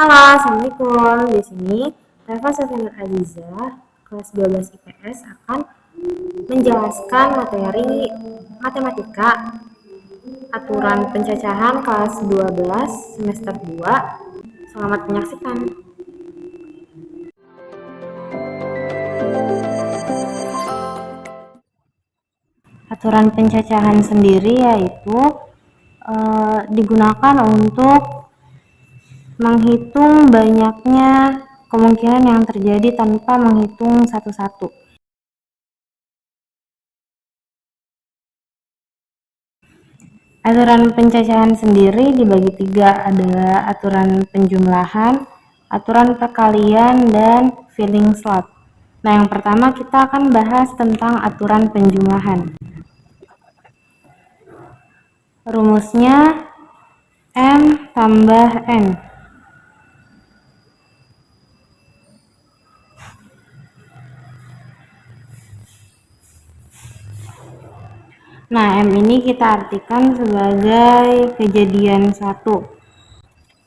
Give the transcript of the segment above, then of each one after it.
Halo, Assalamualaikum. Di sini Reva Sofyan Aziza, kelas 12 IPS akan menjelaskan materi matematika aturan pencacahan kelas 12 semester 2. Selamat menyaksikan. Aturan pencacahan sendiri yaitu digunakan untuk menghitung banyaknya kemungkinan yang terjadi tanpa menghitung satu-satu. Aturan pencacahan sendiri dibagi tiga, ada aturan penjumlahan, aturan perkalian, dan filling slot. Nah, yang pertama kita akan bahas tentang aturan penjumlahan. Rumusnya M tambah N. Nah, M ini kita artikan sebagai kejadian 1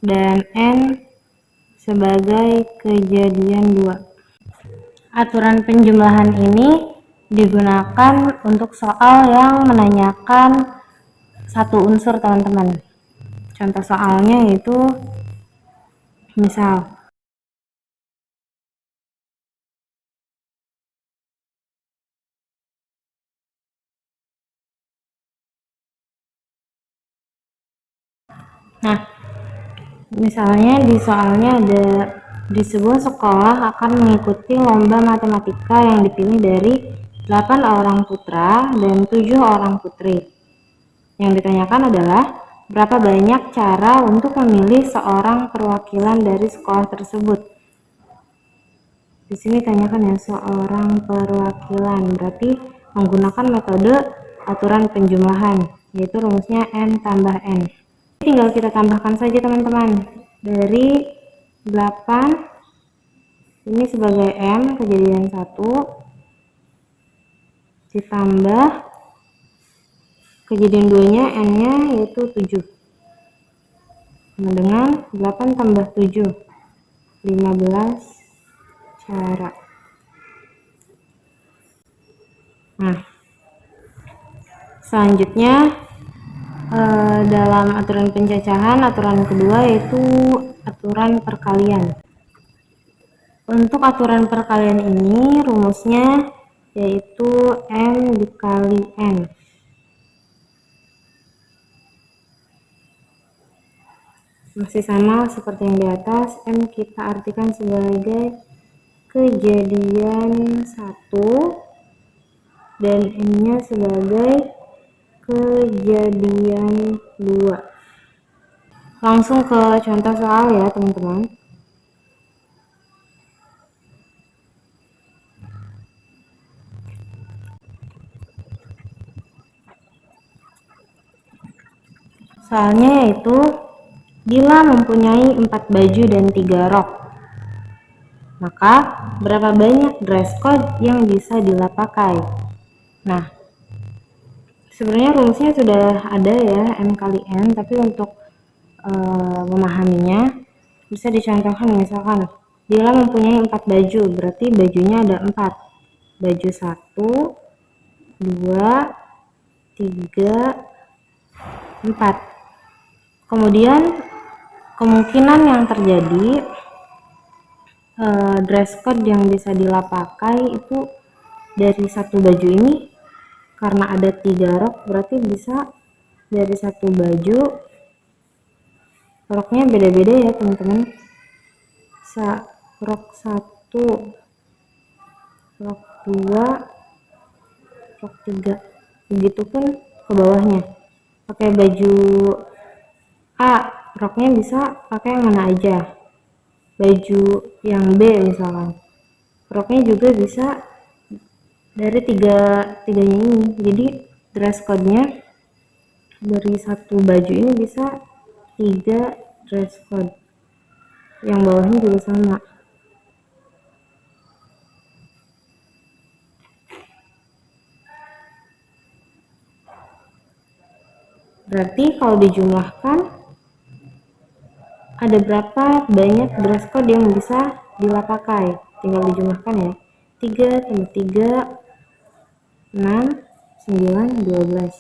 dan N sebagai kejadian 2. Aturan penjumlahan ini digunakan untuk soal yang menanyakan satu unsur, teman-teman. Contoh soalnya yaitu misal misalnya di soalnya ada di sebuah sekolah akan mengikuti lomba matematika yang dipilih dari 8 orang putra dan 7 orang putri. Yang ditanyakan adalah berapa banyak cara untuk memilih seorang perwakilan dari sekolah tersebut. Di sini tanyakan ya, seorang perwakilan, berarti menggunakan metode aturan penjumlahan, yaitu rumusnya M tambah N. Tinggal kita tambahkan saja, teman-teman. Dari 8 ini sebagai M, kejadian 1, ditambah kejadian 2 nya, N nya yaitu 7. Nah, dengan 8 tambah 7, 15 cara. Nah, selanjutnya dalam aturan pencacahan, aturan kedua yaitu aturan perkalian. Untuk aturan perkalian ini rumusnya yaitu M dikali N. Masih sama seperti yang di atas, M kita artikan sebagai kejadian 1 dan N nya sebagai kejadian 2. Langsung ke contoh soal ya, teman-teman. Soalnya yaitu bila mempunyai 4 baju dan 3 rok, maka berapa banyak dress code yang bisa Dila pakai? Nah, sebenarnya rumusnya sudah ada ya, M kali N, tapi untuk memahaminya bisa dicontohkan. Misalkan Dila mempunyai 4 baju, berarti bajunya ada 4. Baju 1, 2, 3, 4. Kemudian kemungkinan yang terjadi dress code yang bisa Dila pakai itu dari satu baju ini, karena ada 3 rok, berarti bisa dari satu baju roknya beda-beda ya, teman-teman. Rok 1, rok 2, rok 3, begitupun ke bawahnya. Pakai baju A, roknya bisa pakai yang mana aja. Baju yang B misalkan, roknya juga bisa dari tiganya ini. Jadi dress code-nya dari satu baju ini bisa 3 dress code, yang bawahnya juga sama. Berarti kalau dijumlahkan ada berapa banyak dress code yang bisa Dila pakai? Tinggal dijumlahkan ya. 3 tambah 3, 6, 9, 12.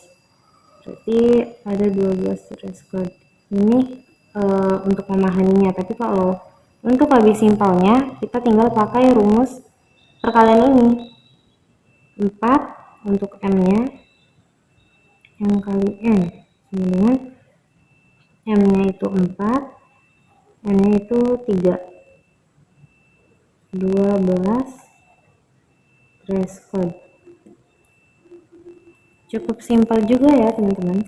Berarti ada 12 dress code. Ini untuk memahaminya, tapi kalau untuk lebih simpelnya kita tinggal pakai rumus perkalian ini. 4 untuk M-nya yang kali N sama dengan M-nya itu 4, N-nya itu 3. 12 dress code. Cukup simpel juga ya teman-teman.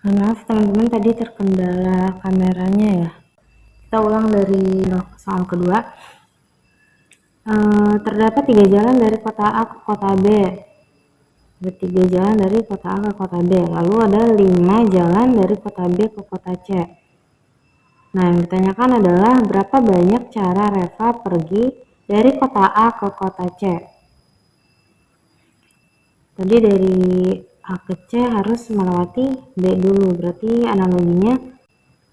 Maaf teman-teman, tadi terkendala kameranya ya. Kita ulang dari soal kedua. Terdapat 3 jalan dari kota A ke kota B. Ada 3 jalan dari kota A ke kota B. Lalu ada 5 jalan dari kota B ke kota C. Nah, yang ditanyakan adalah berapa banyak cara Reva pergi dari kota A ke kota C. Tadi dari A ke C harus melewati B dulu. Berarti analoginya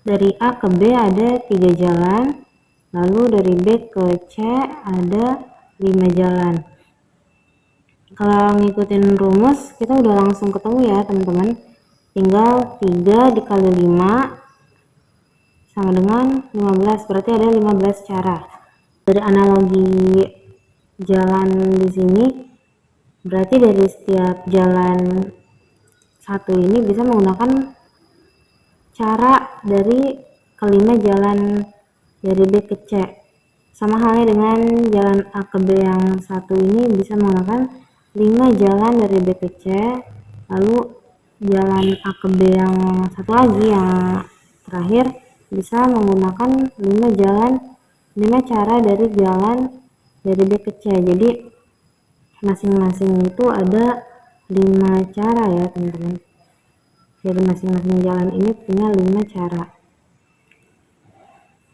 dari A ke B ada 3 jalan, lalu dari B ke C ada 5 jalan. Kalau ngikutin rumus kita udah langsung ketemu ya teman-teman. Tinggal 3 dikali 5 sama dengan 15, berarti ada 15 cara. Dari analogi jalan di sini, berarti dari setiap jalan satu ini bisa menggunakan cara dari kelima jalan dari B ke C. Sama halnya dengan jalan A ke B yang satu ini bisa menggunakan 5 jalan dari B ke C, lalu jalan A ke B yang satu lagi yang terakhir bisa menggunakan 5 cara dari jalan dari B ke C. Jadi masing-masing itu ada 5 cara ya teman-teman. Jadi masing-masing jalan ini punya 5 cara.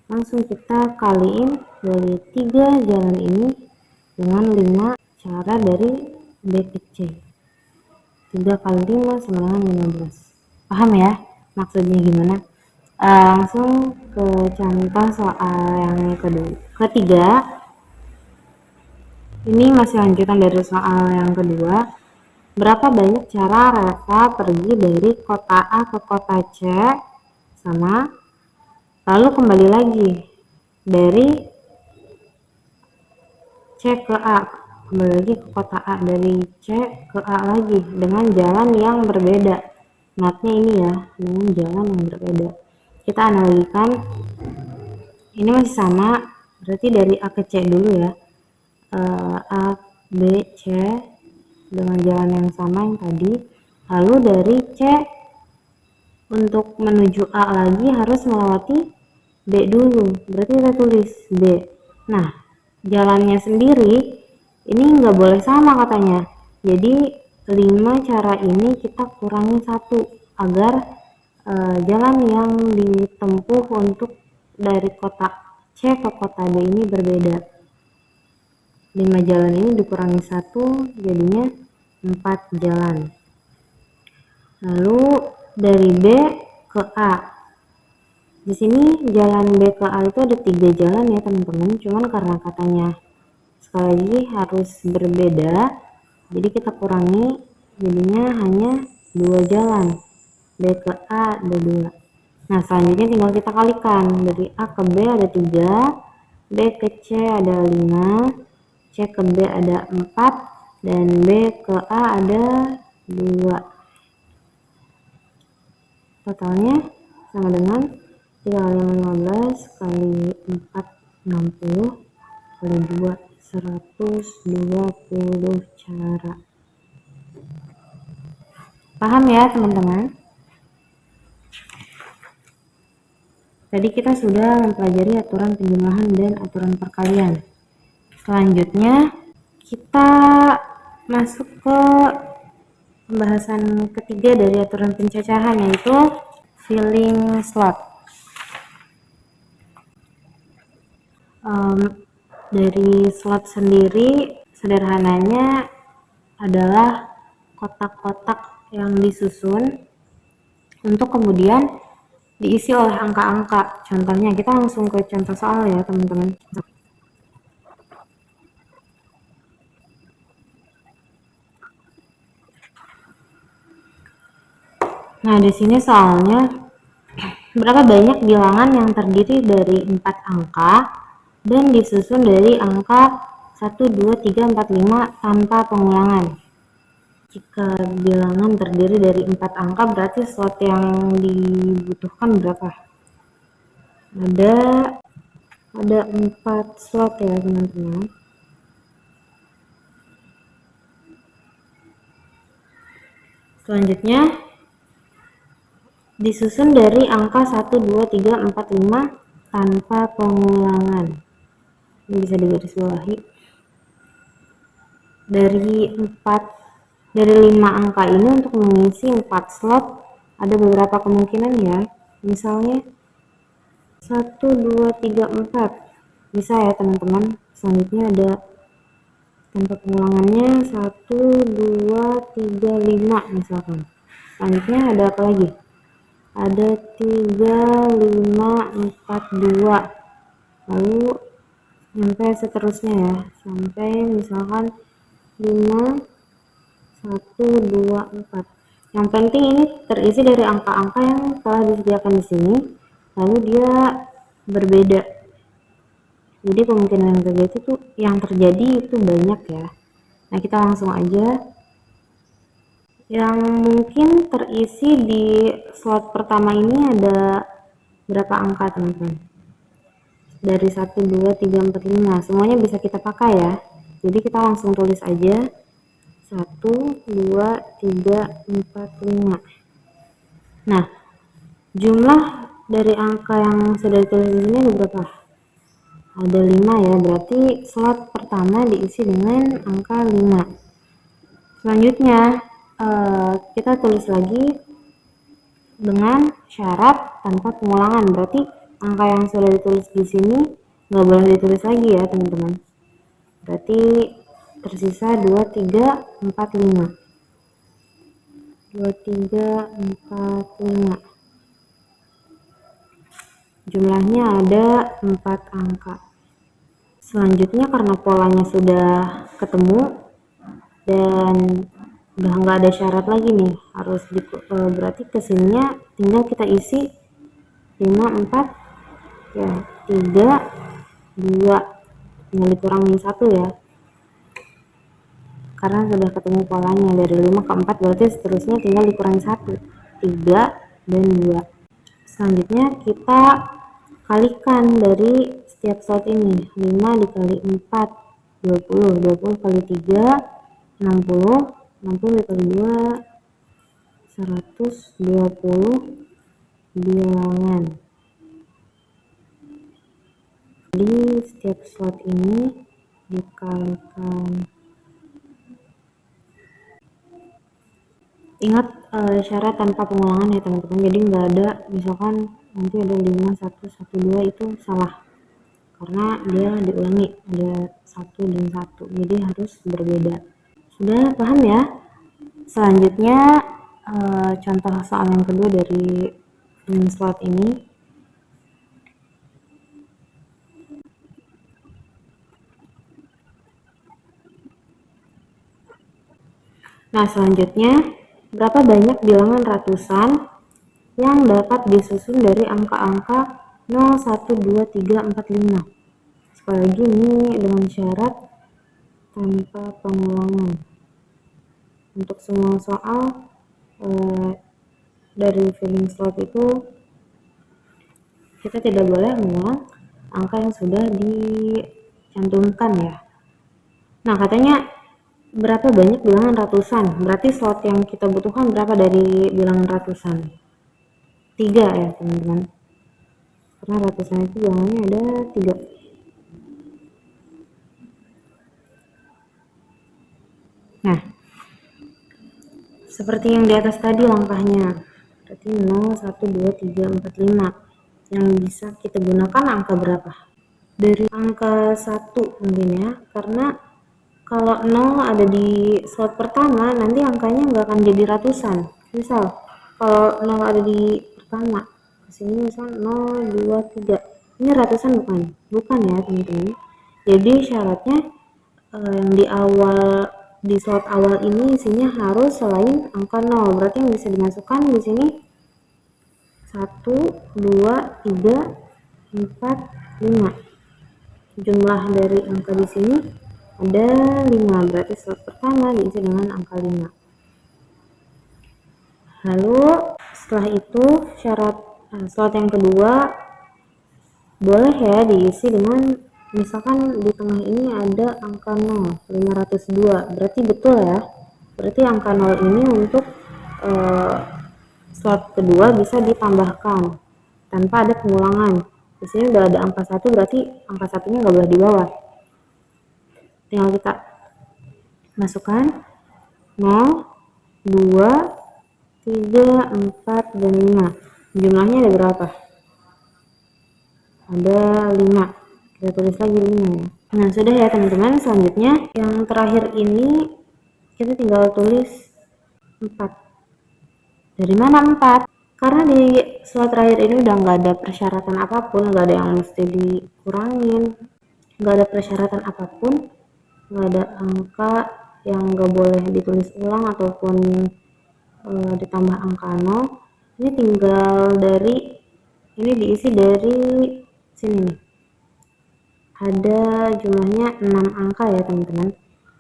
Langsung kita kaliin dari 3 jalan ini dengan 5 cara dari B ke C. 3 kali 5 sama dengan 15. Paham ya maksudnya gimana? Langsung ke contoh soal yang ketiga. Ini masih lanjutan dari soal yang kedua. Berapa banyak cara Reva pergi dari kota A ke kota C sama lalu kembali lagi dari C ke A, kembali lagi ke kota A, dari C ke A lagi dengan jalan yang berbeda. Notnya ini ya, dengan jalan yang berbeda. Kita analogikan, ini masih sama, berarti dari A ke C dulu ya. A, B, C dengan jalan yang sama yang tadi. Lalu dari C untuk menuju A lagi harus melewati B dulu, berarti kita tulis B. Nah, jalannya sendiri ini nggak boleh sama katanya. Jadi 5 cara ini kita kurangi 1 agar jalan yang ditempuh untuk dari kota C ke kota B ini berbeda. 5 jalan ini dikurangi 1 jadinya 4 jalan. Lalu dari B ke A, di sini jalan B ke A itu ada 3 jalan ya teman-teman, cuman karena katanya sekali lagi harus berbeda, jadi kita kurangi, jadinya hanya 2 jalan. B ke A ada 2. Nah, selanjutnya tinggal kita kalikan, dari A ke B ada 3, B ke C ada 5, C ke B ada 4, dan B ke A ada 2. Totalnya sama dengan 3 kali 15 kali 4 60 kali 2 120 cara. Paham ya teman-teman? Tadi kita sudah mempelajari aturan penjumlahan dan aturan perkalian. Selanjutnya kita masuk ke pembahasan ketiga dari aturan pencacahan, yaitu filling slot. Dari slot sendiri sederhananya adalah kotak-kotak yang disusun untuk kemudian diisi oleh angka-angka. Contohnya, kita langsung ke contoh soal ya teman-teman. Nah, di sini soalnya berapa banyak bilangan yang terdiri dari 4 angka dan disusun dari angka 1, 2, 3, 4, 5 tanpa pengulangan. Jika bilangan terdiri dari 4 angka, berarti slot yang dibutuhkan berapa? Ada 4 slot ya teman-teman. Selanjutnya disusun dari angka 1, 2, 3, 4, 5 tanpa pengulangan. Ini bisa digarisbawahi. Dari 5 angka ini untuk mengisi 4 slot ada beberapa kemungkinan ya. Misalnya 1, 2, 3, 4 bisa ya teman-teman. Selanjutnya ada tanpa pengulangannya 1, 2, 3, 5 misalkan. Selanjutnya ada apa lagi? Ada 3, 5, 4, 2, lalu sampai seterusnya ya, sampai misalkan 5, 1, 2, 4. Yang penting ini terisi dari angka-angka yang telah disediakan di sini, lalu dia berbeda. Jadi kemungkinan yang terjadi itu banyak ya. Nah, kita langsung aja. Yang mungkin terisi di slot pertama ini ada berapa angka teman-teman? Dari 1, 2, 3, 4, 5 semuanya bisa kita pakai ya. Jadi kita langsung tulis aja 1, 2, 3, 4, 5. Nah, jumlah dari angka yang sudah ditulis di sini ada berapa? Ada 5 ya, berarti slot pertama diisi dengan angka 5. Selanjutnya kita tulis lagi dengan syarat tanpa pengulangan, berarti angka yang sudah ditulis di sini nggak boleh ditulis lagi ya teman-teman. Berarti tersisa 2, 3, 4, 5. 2, 3, 4, 5. Jumlahnya ada 4 angka. Selanjutnya karena polanya sudah ketemu dan udah nggak ada syarat lagi nih, harus berarti kesininya tinggal kita isi 5, 4 ya, 3, 2, tinggal dikurangi 1 ya, karena sudah ketemu polanya. Dari 5 ke 4 berarti seterusnya tinggal dikurangi 1, 3 dan 2. Selanjutnya kita kalikan dari setiap slot ini. 5 dikali 4 20, 20 kali 3 60, 60 dikali 2 120 bilangan. Jadi setiap slot ini dikalikan. Ingat syarat tanpa pengulangan ya teman-teman. Jadi nggak ada misalkan nanti ada 5, 1, 1, 2 itu salah, karena dia diulangi ada 1 dan 1, jadi harus berbeda. Sudah paham ya? Selanjutnya contoh soal yang kedua dari slot ini. Nah, selanjutnya berapa banyak bilangan ratusan yang dapat disusun dari angka-angka 0, 1, 2, 3, 4, 5. Sekali lagi ini dengan syarat tanpa pengulangan. Untuk semua soal dari filling slot itu kita tidak boleh mengulang angka yang sudah dicantumkan ya. Nah, katanya berapa banyak bilangan ratusan, berarti slot yang kita butuhkan berapa dari bilangan ratusan? 3 ya teman-teman, karena ratusan itu bilangannya ada 3. Nah, seperti yang di atas tadi langkahnya, berarti 0, 1, 2, 3, 4, 5. Yang bisa kita gunakan angka berapa? Dari angka 1 mungkin ya, karena kalau 0 ada di slot pertama nanti angkanya nggak akan jadi ratusan. Misal kalau 0 ada di pertama, Sini misal 0, 2, 3. Ini ratusan bukan ya teman-teman. Jadi syaratnya yang di slot awal ini isinya harus selain angka 0. Berarti yang bisa dimasukkan di sini 1, 2, 3, 4, 5. Jumlah dari angka di sini ada 5. Berarti slot pertama diisi dengan angka 5. Lalu setelah itu slot yang kedua boleh ya diisi dengan, misalkan di tengah ini ada angka 0, 502. Berarti betul ya. Berarti angka 0 ini untuk slot kedua bisa ditambahkan tanpa ada pengulangan. Di sini udah ada angka 1, berarti angka satunya nggak boleh di bawah. Tinggal kita masukkan 0, 2, 3, 4, dan 5. Jumlahnya ada berapa? Ada 5. Kita tulis lagi 5 ya. Nah sudah ya teman-teman. Selanjutnya yang terakhir ini kita tinggal tulis 4. Dari mana 4? Karena di slot terakhir ini udah nggak ada persyaratan apapun, nggak ada yang mesti dikurangin, nggak ada persyaratan apapun, nggak ada angka yang nggak boleh ditulis ulang ataupun ditambah angka 0. Ini tinggal ini diisi dari sini nih. Ada jumlahnya 6 angka ya teman-teman.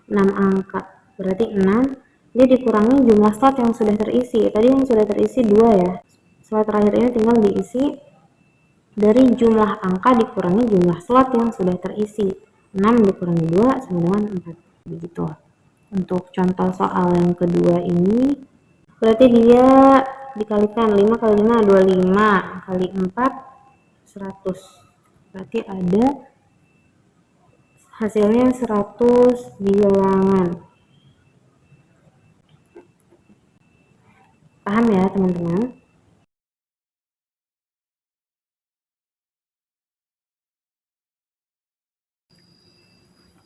6 angka berarti 6, dia dikurangi jumlah slot yang sudah terisi. Tadi yang sudah terisi 2 ya. Slot terakhir ini tinggal diisi dari jumlah angka dikurangi jumlah slot yang sudah terisi. 6 dikurangi 2 sama dengan 4. Begitu. Untuk contoh soal yang kedua ini berarti dia dikalikan 5 kali 5 25 kali 4 100. Berarti ada hasilnya 100 bilangan. Paham ya teman-teman?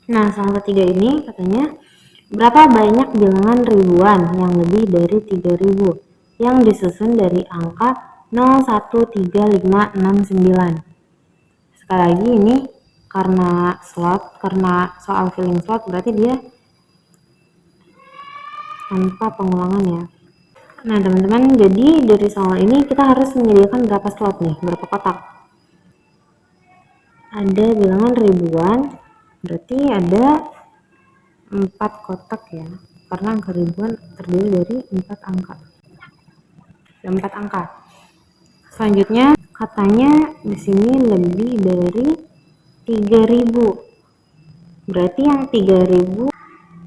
Nah, soal ketiga ini katanya, berapa banyak bilangan ribuan yang lebih dari 3000 yang disusun dari angka 0, 1, 3, 5, 6, 9. Sekali lagi ini karena soal filling slot berarti dia tanpa pengulangan ya. Nah teman-teman, jadi dari soal ini kita harus menyediakan berapa slot nih, berapa kotak. Ada bilangan ribuan, berarti ada 4 kotak ya, karena angka ribuan terdiri dari 4 angka. Ada 4 angka. Selanjutnya katanya di sini lebih dari 3000. Berarti yang 3000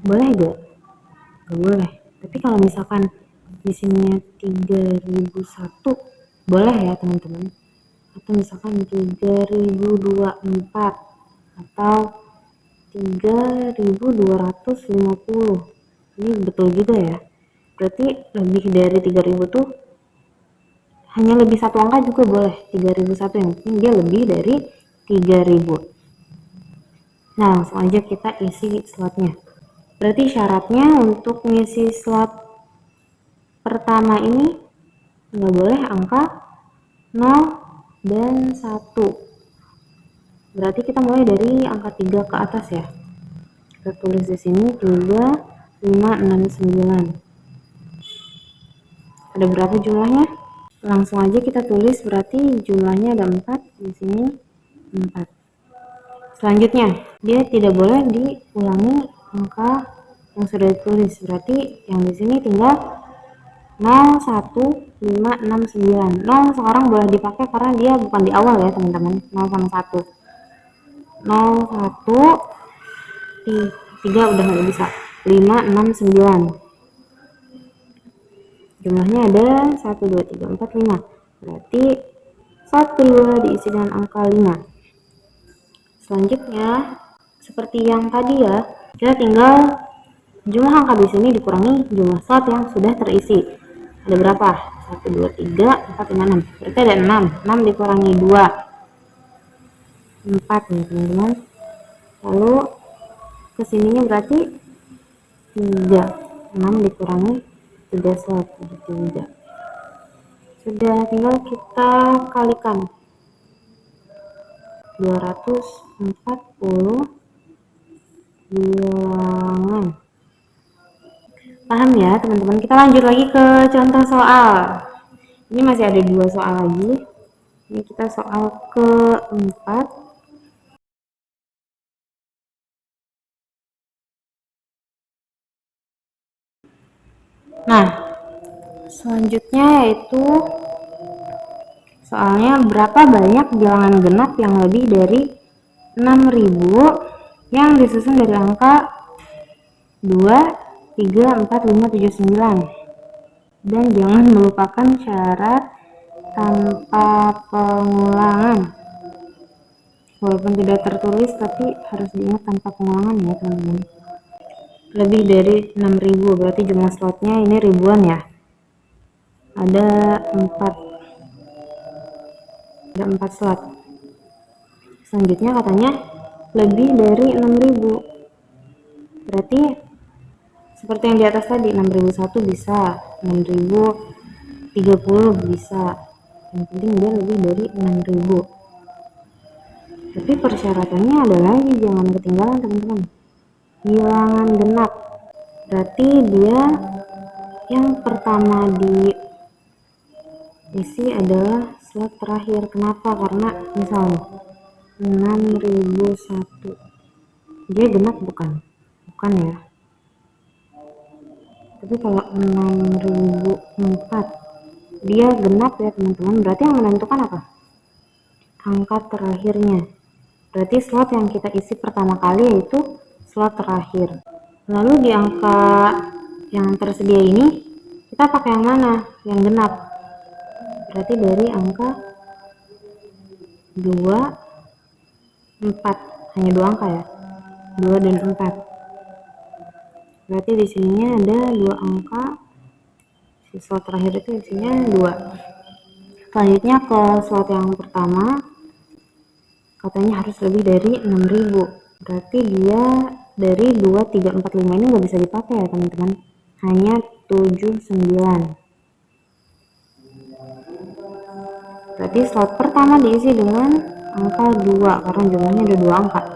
boleh gak? Gak boleh. Tapi kalau misalkan di sini 3001 boleh ya teman-teman. Atau misalkan 3024 atau 3250. Ini betul juga ya. Berarti lebih dari 3000 tuh hanya lebih satu angka juga boleh. 3001 yang penting dia lebih dari 3000. Nah langsung aja kita isi slotnya. Berarti syaratnya untuk ngisi slot pertama ini nggak boleh angka 0 dan 1. Berarti kita mulai dari angka 3 ke atas ya. Kita tulis di sini 3, 5, 6, 9. Ada berapa jumlahnya? Langsung aja kita tulis, berarti jumlahnya ada 4, di sini 4. Selanjutnya, dia tidak boleh diulangi angka yang sudah ditulis. Berarti yang di sini tinggal 0, 1, 5, 6, 9. 0 sekarang boleh dipakai karena dia bukan di awal ya teman-teman. 0 sama 1. 0, 1, 3 udah nggak bisa. 5, 6, 9. Jumlahnya ada 1, 2, 3, 4, 5. Berarti slot kedua diisi dengan angka 5. Selanjutnya seperti yang tadi ya, kita tinggal jumlah angka di sini dikurangi jumlah slot yang sudah terisi. Ada berapa? 1, 2, 3, 4, 5, 6. Berarti ada 6. 6 dikurangi 2. 4 nih teman-teman. Lalu kesininya berarti 3. 6 dikurangi 3 slot, jadi 3. Sudah, tinggal kita kalikan. 240 bilangan. Paham ya teman-teman? Kita lanjut lagi ke contoh soal. Ini masih ada 2 soal lagi. Ini kita soal keempat. Nah, selanjutnya yaitu soalnya berapa banyak bilangan genap yang lebih dari 6000 yang disusun dari angka 2, 3, 4, 5, 7, 9. Dan jangan melupakan syarat tanpa pengulangan. Walaupun tidak tertulis tapi harus diingat tanpa pengulangan ya teman-teman. Lebih dari 6000 berarti jumlah slotnya ini ribuan ya. Ada 4 slot. Selanjutnya katanya lebih dari 6000. Berarti seperti yang di atas tadi, 6001 bisa, 6030 bisa. Yang penting dia lebih dari 6000. Tapi persyaratannya ada lagi, jangan ketinggalan teman-teman. Bilangan genap. Berarti dia yang pertama diisi adalah slot terakhir. Kenapa? Karena misalnya 6001 dia genap bukan ya. Tapi kalau 6004 dia genap ya teman-teman. Berarti yang menentukan apa? Angka terakhirnya. Berarti slot yang kita isi pertama kali yaitu slot terakhir. Lalu di angka yang tersedia ini kita pakai yang mana? Yang genap. Berarti dari angka 2, 4, hanya 2 angka ya, 2 dan 4. Berarti di sininya ada 2 angka, si slot terakhir itu isinya 2. Selanjutnya ke slot yang pertama, katanya harus lebih dari 6000. Berarti dia dari 2, 3, 4, 5 ini nggak bisa dipakai ya teman-teman, hanya 7, 9. Berarti slot pertama diisi dengan angka 2 karena jumlahnya ada 2 angka.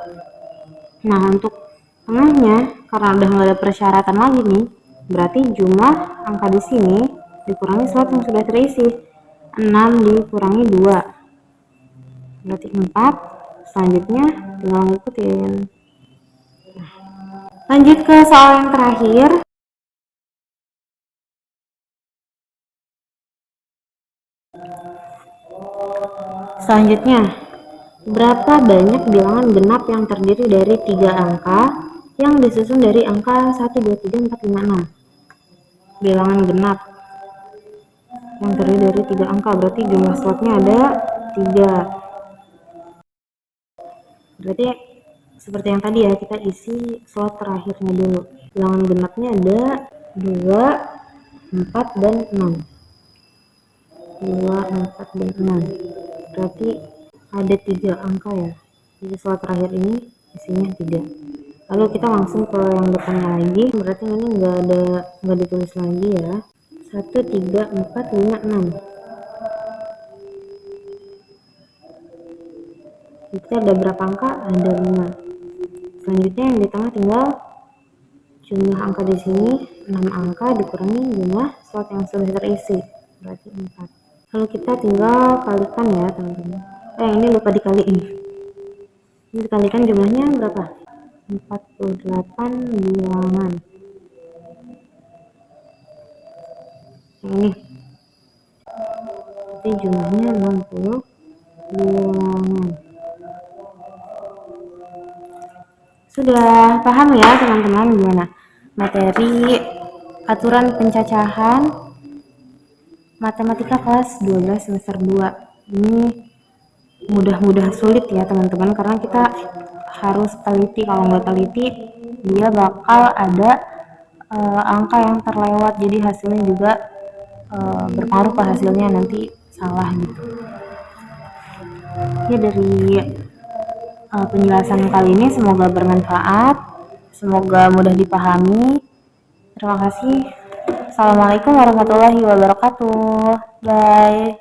Nah, untuk tengahnya karena udah nggak ada persyaratan lagi nih, berarti jumlah angka di sini dikurangi slot yang sudah terisi. 6 dikurangi 2 berarti 4. Selanjutnya tinggal ngikutin. Lanjut ke soal yang terakhir. Selanjutnya, berapa banyak bilangan genap yang terdiri dari 3 angka yang disusun dari angka 1, 2, 3, 4, 5, 6? Bilangan genap yang terdiri dari 3 angka, berarti jumlah slotnya ada 3. Berarti seperti yang tadi ya, kita isi slot terakhirnya dulu. Bilangan genapnya ada 2, 4, dan 6. 2, 4, dan 6. Berarti ada 3 angka ya. Jadi slot terakhir ini isinya 3. Lalu kita langsung ke yang depannya lagi. Berarti ini nggak ditulis lagi ya. 1, 3, 4, 5, 6. Kita ada berapa angka? Ada 5. Selanjutnya yang di tengah tinggal jumlah angka di sini 6 angka dikurangi jumlah slot yang sudah terisi, berarti 4. Lalu kita tinggal kalikan ya teman-teman. Ini lupa dikaliin. Ini dikalikan jumlahnya berapa? 48 bilangan. Yang ini. Jadi jumlahnya 60 bilangan. Sudah paham ya teman-teman gimana materi aturan pencacahan matematika kelas 12 semester 2. Ini mudah-mudah sulit ya teman-teman, karena kita harus teliti. Kalau nggak teliti dia bakal ada angka yang terlewat, jadi hasilnya juga berpengaruh ke hasilnya, nanti salah gitu ya. Dari penjelasan kali ini semoga bermanfaat, semoga mudah dipahami. Terima kasih. Assalamualaikum warahmatullahi wabarakatuh. Bye.